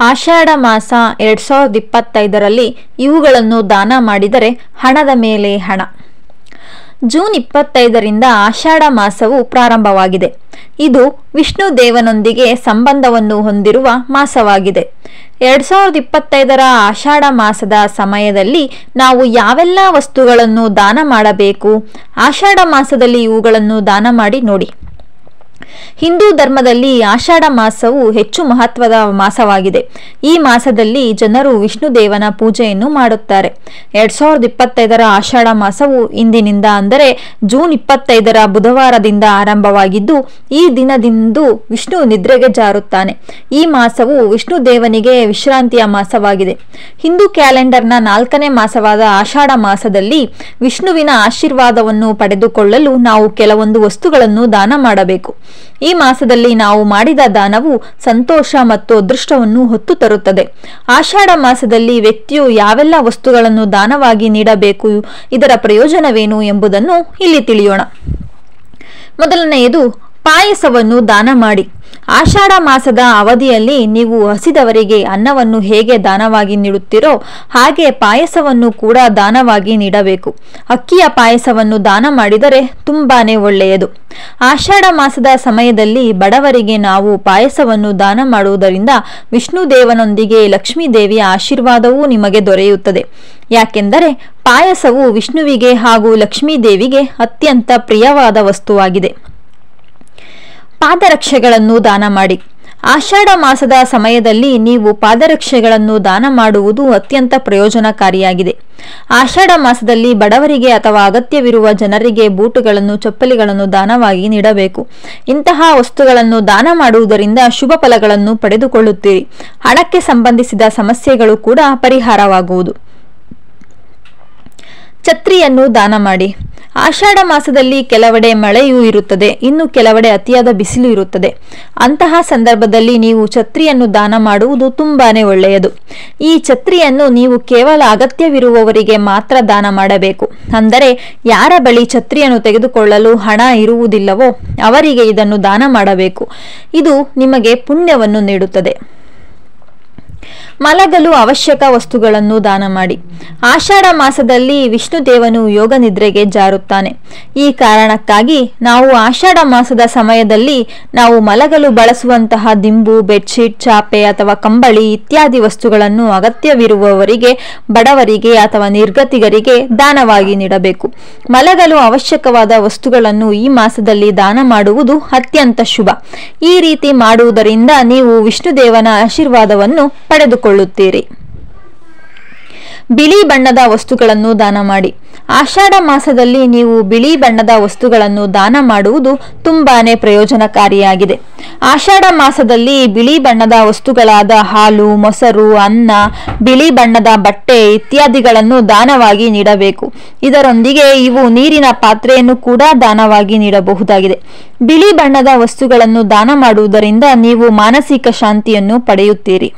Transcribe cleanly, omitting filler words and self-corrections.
ಆಷಾಢ ಮಾಸ 2025ರಲ್ಲಿ ಇವುಗಳನ್ನು ದಾನ ಮಾಡಿದರೆ ಹಣದ ಮೇಲೆ ಹಣ. ಜೂನ್ 25ರಿಂದ ಆಷಾಢ ಮಾಸವು ಪ್ರಾರಂಭವಾಗಿದೆ. ಇದು ವಿಷ್ಣು ದೇವನೊಂದಿಗೆ ಸಂಬಂಧವನ್ನು ಹೊಂದಿರುವ ಮಾಸವಾಗಿದೆ. 2025ರ ಆಷಾಢ ಮಾಸದ ಸಮಯದಲ್ಲಿ ನಾವು ಯಾವೆಲ್ಲ ವಸ್ತುಗಳನ್ನು ದಾನ ಮಾಡಬೇಕು? ಆಷಾಢ ಮಾಸದಲ್ಲಿ ಇವುಗಳನ್ನು ದಾನ ಮಾಡಿ ನೋಡಿ. ಹಿಂದೂ ಧರ್ಮದಲ್ಲಿ ಆಷಾಢ ಮಾಸವು ಹೆಚ್ಚು ಮಹತ್ವದ ಮಾಸವಾಗಿದೆ. ಈ ಮಾಸದಲ್ಲಿ ಜನರು ವಿಷ್ಣು ದೇವನ ಪೂಜೆಯನ್ನು ಮಾಡುತ್ತಾರೆ. 2025ರ ಆಷಾಢ ಮಾಸವು ಇಂದಿನಿಂದ ಅಂದರೆ ಜೂನ್ 25ರ ಬುಧವಾರದಿಂದ ಆರಂಭವಾಗಿದ್ದು, ಈ ದಿನದಿಂದು ವಿಷ್ಣು ನಿದ್ರೆಗೆ ಜಾರುತ್ತಾನೆ. ಈ ಮಾಸವು ವಿಷ್ಣು ದೇವನಿಗೆ ವಿಶ್ರಾಂತಿಯ ಮಾಸವಾಗಿದೆ. ಹಿಂದೂ ಕ್ಯಾಲೆಂಡರ್ನ 4ನೇ ಮಾಸವಾದ ಆಷಾಢ ಮಾಸದಲ್ಲಿ ವಿಷ್ಣುವಿನ ಆಶೀರ್ವಾದವನ್ನು ಪಡೆದುಕೊಳ್ಳಲು ನಾವು ಕೆಲವೊಂದು ವಸ್ತುಗಳನ್ನು ದಾನ ಮಾಡಬೇಕು. ಈ ಮಾಸದಲ್ಲಿ ನಾವು ಮಾಡಿದ ದಾನವು ಸಂತೋಷ ಮತ್ತು ಅದೃಷ್ಟವನ್ನು ಹೊತ್ತು ತರುತ್ತದೆ. ಆಷಾಢ ಮಾಸದಲ್ಲಿ ವ್ಯಕ್ತಿಯು ಯಾವೆಲ್ಲ ವಸ್ತುಗಳನ್ನು ದಾನವಾಗಿ ನೀಡಬೇಕು, ಇದರ ಪ್ರಯೋಜನವೇನು ಎಂಬುದನ್ನು ಇಲ್ಲಿ ತಿಳಿಯೋಣ. ಮೊದಲನೆಯದು, ಪಾಯಸವನ್ನು ದಾನ ಮಾಡಿ. ಆಷಾಢ ಮಾಸದ ಅವಧಿಯಲ್ಲಿ ನೀವು ಹಸಿದವರಿಗೆ ಅನ್ನವನ್ನು ಹೇಗೆ ದಾನವಾಗಿ ನೀಡುತ್ತೀರೋ ಹಾಗೆ ಪಾಯಸವನ್ನು ಕೂಡ ದಾನವಾಗಿ ನೀಡಬೇಕು. ಅಕ್ಕಿಯ ಪಾಯಸವನ್ನು ದಾನ ಮಾಡಿದರೆ ತುಂಬಾನೇ ಒಳ್ಳೆಯದು. ಆಷಾಢ ಮಾಸದ ಸಮಯದಲ್ಲಿ ಬಡವರಿಗೆ ನಾವು ಪಾಯಸವನ್ನು ದಾನ ಮಾಡುವುದರಿಂದ ವಿಷ್ಣು ದೇವನೊಂದಿಗೆ ಲಕ್ಷ್ಮೀ ದೇವಿಯ ಆಶೀರ್ವಾದವೂ ನಿಮಗೆ ದೊರೆಯುತ್ತದೆ. ಯಾಕೆಂದರೆ ಪಾಯಸವು ವಿಷ್ಣುವಿಗೆ ಹಾಗೂ ಲಕ್ಷ್ಮೀ ದೇವಿಗೆ ಅತ್ಯಂತ ಪ್ರಿಯವಾದ ವಸ್ತುವಾಗಿದೆ. ಪಾದರಕ್ಷೆಗಳನ್ನು ದಾನ ಮಾಡಿ. ಆಷಾಢ ಮಾಸದ ಸಮಯದಲ್ಲಿ ನೀವು ಪಾದರಕ್ಷೆಗಳನ್ನು ದಾನ ಮಾಡುವುದು ಅತ್ಯಂತ ಪ್ರಯೋಜನಕಾರಿಯಾಗಿದೆ. ಆಷಾಢ ಮಾಸದಲ್ಲಿ ಬಡವರಿಗೆ ಅಥವಾ ಅಗತ್ಯವಿರುವ ಜನರಿಗೆ ಬೂಟುಗಳನ್ನು, ಚಪ್ಪಲಿಗಳನ್ನು ದಾನವಾಗಿ ನೀಡಬೇಕು. ಇಂತಹ ವಸ್ತುಗಳನ್ನು ದಾನ ಮಾಡುವುದರಿಂದ ಶುಭ ಫಲಗಳನ್ನು ಪಡೆದುಕೊಳ್ಳುತ್ತೀರಿ. ಹಣಕ್ಕೆ ಸಂಬಂಧಿಸಿದ ಸಮಸ್ಯೆಗಳು ಕೂಡ ಪರಿಹಾರವಾಗುವುದು. ಛತ್ರಿಯನ್ನು ದಾನ ಮಾಡಿ. ಆಷಾಢ ಮಾಸದಲ್ಲಿ ಕೆಲವೆಡೆ ಮಳೆಯೂ ಇರುತ್ತದೆ, ಇನ್ನು ಕೆಲವೆಡೆ ಅತಿಯಾದ ಬಿಸಿಲು ಇರುತ್ತದೆ. ಅಂತಹ ಸಂದರ್ಭದಲ್ಲಿ ನೀವು ಛತ್ರಿಯನ್ನು ದಾನ ಮಾಡುವುದು ತುಂಬಾನೇ ಒಳ್ಳೆಯದು. ಈ ಛತ್ರಿಯನ್ನು ನೀವು ಕೇವಲ ಅಗತ್ಯವಿರುವವರಿಗೆ ಮಾತ್ರ ದಾನ ಮಾಡಬೇಕು. ಅಂದರೆ ಯಾರ ಬಳಿ ಛತ್ರಿಯನ್ನು ತೆಗೆದುಕೊಳ್ಳಲು ಹಣ ಇರುವುದಿಲ್ಲವೋ ಅವರಿಗೆ ಇದನ್ನು ದಾನ ಮಾಡಬೇಕು. ಇದು ನಿಮಗೆ ಪುಣ್ಯವನ್ನು ನೀಡುತ್ತದೆ. ಮಲಗಲು ಅವಶ್ಯಕ ವಸ್ತುಗಳನ್ನು ದಾನ ಮಾಡಿ. ಆಷಾಢ ಮಾಸದಲ್ಲಿ ವಿಷ್ಣು ದೇವನು ಯೋಗ ನಿದ್ರೆಗೆ ಜಾರುತ್ತಾನೆ. ಈ ಕಾರಣಕ್ಕಾಗಿ ನಾವು ಆಷಾಢ ಮಾಸದ ಸಮಯದಲ್ಲಿ ನಾವು ಮಲಗಲು ಬಳಸುವಂತಹ ದಿಂಬು, ಬೆಡ್ಶೀಟ್, ಚಾಪೆ ಅಥವಾ ಕಂಬಳಿ ಇತ್ಯಾದಿ ವಸ್ತುಗಳನ್ನು ಅಗತ್ಯವಿರುವವರಿಗೆ, ಬಡವರಿಗೆ ಅಥವಾ ನಿರ್ಗತಿಕರಿಗೆ ದಾನವಾಗಿ ನೀಡಬೇಕು. ಮಲಗಲು ಅವಶ್ಯಕವಾದ ವಸ್ತುಗಳನ್ನು ಈ ಮಾಸದಲ್ಲಿ ದಾನ ಮಾಡುವುದು ಅತ್ಯಂತ ಶುಭ. ಈ ರೀತಿ ಮಾಡುವುದರಿಂದ ನೀವು ವಿಷ್ಣು ದೇವನ ಆಶೀರ್ವಾದವನ್ನು ಪಡೆದುಕೊಳ್ಳುತ್ತೀರಿ. ಬಿಳಿ ಬಣ್ಣದ ವಸ್ತುಗಳನ್ನು ದಾನ ಮಾಡಿ. ಆಷಾಢ ಮಾಸದಲ್ಲಿ ನೀವು ಬಿಳಿ ಬಣ್ಣದ ವಸ್ತುಗಳನ್ನು ದಾನ ಮಾಡುವುದು ತುಂಬಾನೇ ಪ್ರಯೋಜನಕಾರಿಯಾಗಿದೆ. ಆಷಾಢ ಮಾಸದಲ್ಲಿ ಬಿಳಿ ಬಣ್ಣದ ವಸ್ತುಗಳಾದ ಹಾಲು, ಮೊಸರು, ಅನ್ನ, ಬಿಳಿ ಬಣ್ಣದ ಬಟ್ಟೆ ಇತ್ಯಾದಿಗಳನ್ನು ದಾನವಾಗಿ ನೀಡಬೇಕು. ಇದರೊಂದಿಗೆ ಇವು ನೀರಿನ ಪಾತ್ರೆಯನ್ನು ಕೂಡ ದಾನವಾಗಿ ನೀಡಬಹುದಾಗಿದೆ. ಬಿಳಿ ಬಣ್ಣದ ವಸ್ತುಗಳನ್ನು ದಾನ ಮಾಡುವುದರಿಂದ ನೀವು ಮಾನಸಿಕ ಶಾಂತಿಯನ್ನು ಪಡೆಯುತ್ತೀರಿ.